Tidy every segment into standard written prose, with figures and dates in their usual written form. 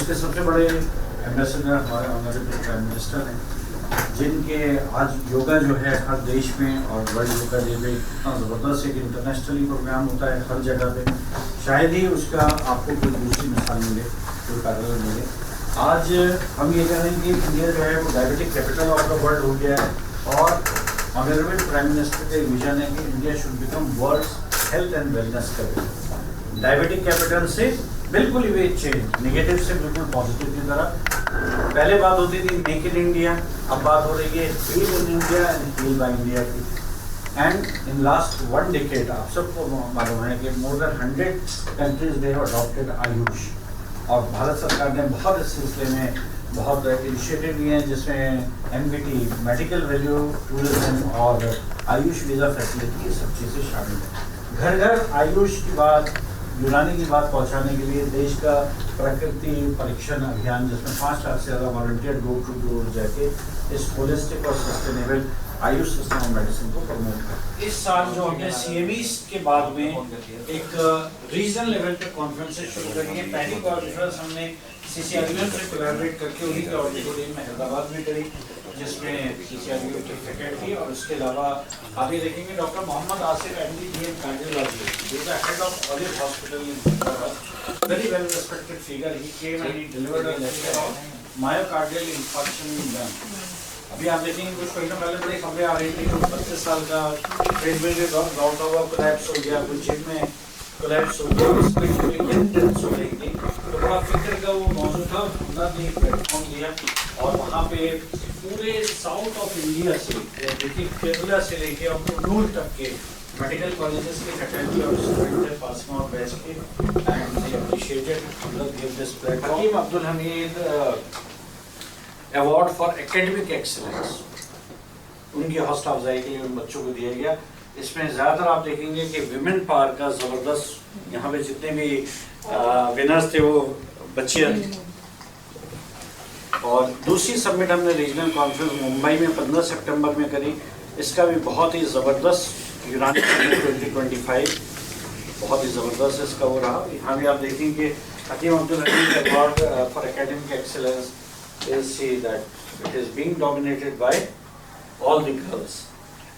के सबसे बड़े एम्बेसडर हमारे ऑनरेबल प्राइम मिनिस्टर हैं, जिनके आज योगा जो है हर देश में और वर्ल्ड योगा डे में इतना ज़बरदस्त एक इंटरनेशनली प्रोग्राम होता है हर जगह पे। शायद ही उसका आपको कोई दूसरी मिसाल मिले, कोई पैरेलल मिले। आज हम ये कह रहे हैं कि इंडिया जो है वो diabetic capital of the world हो गया है और ऑनरेबल प्राइम मिनिस्टर का विजन है कि India should become world's health and wellness capital. Diabetic capital से बिल्कुल ही वे चेंज, नेगेटिव से बिल्कुल पॉजिटिव की तरह। पहले बात होती थी मेक इन इंडिया, अब बात हो रही है heal in India and heal by India की। एंड इन लास्ट 1 decade आप सबको मालूम है कि more than 100 countries they have adopted Ayush, और भारत सरकार ने बहुत इस सिलसिले में बहुत इनिशिएटिव लिए हैं, जिसमें MVT मेडिकल वैल्यू टूरिज्म और आयुष वीज़ा फैसिलिटी ये सब चीज़ें शामिल हैं। घर घर आयुष की बात, यूनानी की बात पहुंचाने के लिए देश का प्रकृति परीक्षण अभियान, जिसमें 5 लाख से ज़्यादा वॉलंटियर डोर टू डोर जाके इस होलिस्टिक और sustainable Ayush system of medicine को प्रमोट कर। इस साल जो हमने CMEs के बाद में एक रीजनल लेवल पे कॉन्फ्रेंसेस शुरू करी है। पहली कॉन्फ्रेंस हमने CCRU से कोलैबोरेट करके उन्हीं के ऑडिटोरियम में हैदराबाद में करी, जिसमें CCRU की फैकल्टी और उसके अलावा आप ये देखेंगे doctor Mohammed Asif MD DM cardiology, जो the head of Olive hospital in Hyderabad, very well respected figure. He came and he delivered a lecture on myocardial infarction in man. अभी आप देखेंगे कुछ महीनों पहले बड़ी खबरें आ रही थी, 32 साल का ट्रेडमिल में दौड़ता हुआ कोलैप्स हो गया, कुछ जिम में कोलैप्स हो गया, हो रही थी। तो बड़ा फिक्र का वो मौजूद था, हमने ने प्लेटफॉर्म दिया और वहाँ पे पूरे साउथ ऑफ इंडिया से देखिए केरला से लेके और कुर्नूल तक के मेडिकल कॉलेजेस के फैकल्टी और स्टूडेंट पासिंग आउट बैच के एंड दे अप्रिशिएटेड मतलब give this platform. Hakim Abdul Hamid award for academic excellence उनकी हौसला अफजाई के लिए उन बच्चों को दिया गया। इसमें ज़्यादातर आप देखेंगे कि विमेन पार का ज़बरदस्त, यहाँ पे जितने भी विनर्स थे वो बच्चे। और दूसरी सबमिट हमने रीजनल कॉन्फ्रेंस मुंबई में 15 सितंबर में करी, इसका भी बहुत ही ज़बरदस्त यूनानी 2025 बहुत ही ज़बरदस्त इसका वो रहा। यहाँ भी आप देखेंगे Hakim Abdul Hamid award for academic excellence is see that it is being dominated by all the girls.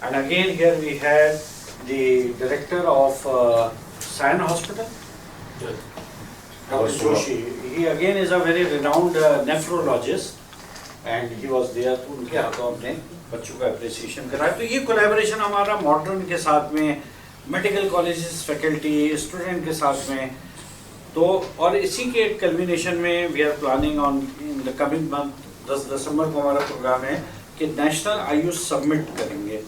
And again here we had the director of Sion Hospital, Dr. Joshi. He again is a very renowned nephrologist and he was there, तो उनके हाथों अपने बच्चों का appreciation कराया। तो ये collaboration हमारा मॉडर्न के साथ में, मेडिकल कॉलेजेस फैकल्टी, स्टूडेंट के साथ में, तो और इसी के कल्मिनेशन में we are planning on in the coming month 10 दिसंबर को हमारा प्रोग्राम है कि नेशनल आयुष सबमिट करेंगे,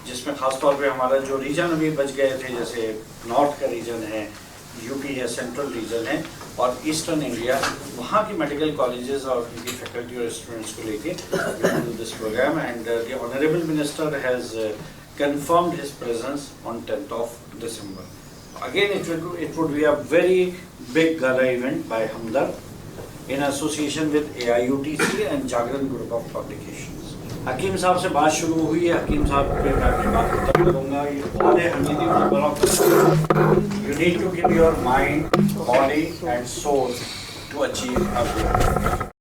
जिसमें खास तौर पे हमारा जो रीजन अभी बच गए थे, जैसे नॉर्थ का रीजन है, यूपी है, सेंट्रल रीजन है और ईस्टर्न इंडिया, वहाँ की मेडिकल कॉलेजेस और उनकी फैकल्टी और स्टूडेंट्स को लेके this programme. And the honourable minister has confirmed his presence on 10th of December. Again, it would be a very big gala event by Hamdard in association with AIUTC and Jagran Group of Publications. हकीम साहब से बात शुरू हुई है, हकीम साहब पे मैं अपनी बात खत्म करूँगा। ये कौन है Hamidi block? You need to give your mind, body and soul to achieve a goal.